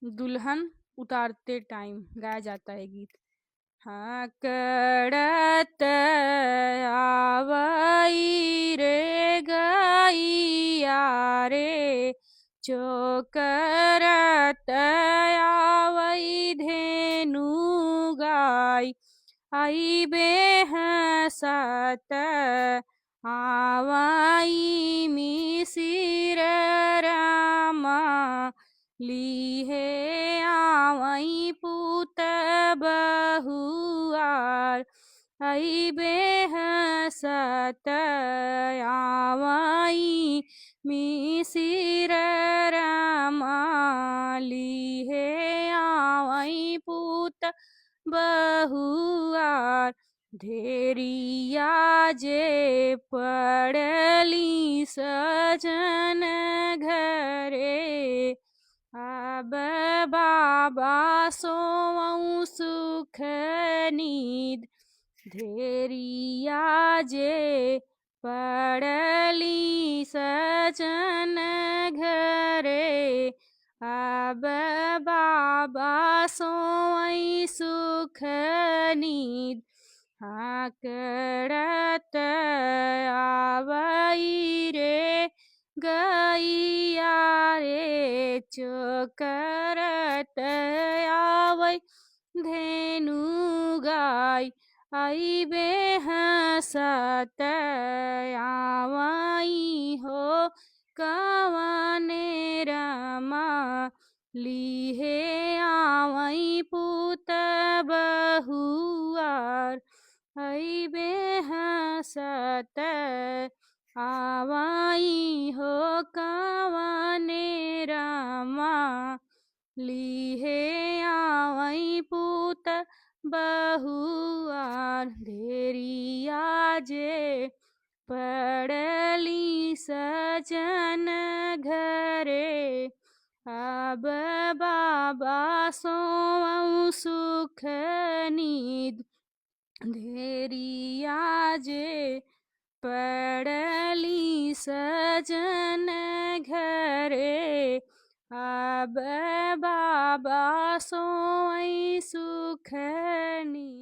दुल्हन उतारते टाइम गाया जाता है गीत। हाँ, करत आवई रे गैया रे, चोकरत आवई धेनु गाय, आई बेहसत आवई मिसिर रामा, लीहे आवई पुत बहुआर, आई बेहसत आवई मिसिर रामा, लीहे आवई पुत बहुआर। धेरिया जे पड़ली सजन घरे, अब बाबा सोवं सुख नींद। धेरिया जे पड़ली सजन घरे, अब बाबा सोवं सुख नींद। हाँ, करत आवई रे गैया रे, चोकरत आवई धेनु गाय, आई बेहसत आवई हो कवने रमा, लीहे आवई पुत बहुआर, आई बेहसत आवई हो कवने रमा, लीहे आवई पुत बहुआर। धेरिया जे पड़ली सजन घरे, अब बाबा सोवं सुख नींद। धेरिया जे पड़ली सजन घरे, अब बाबा सोवं सुख नींद।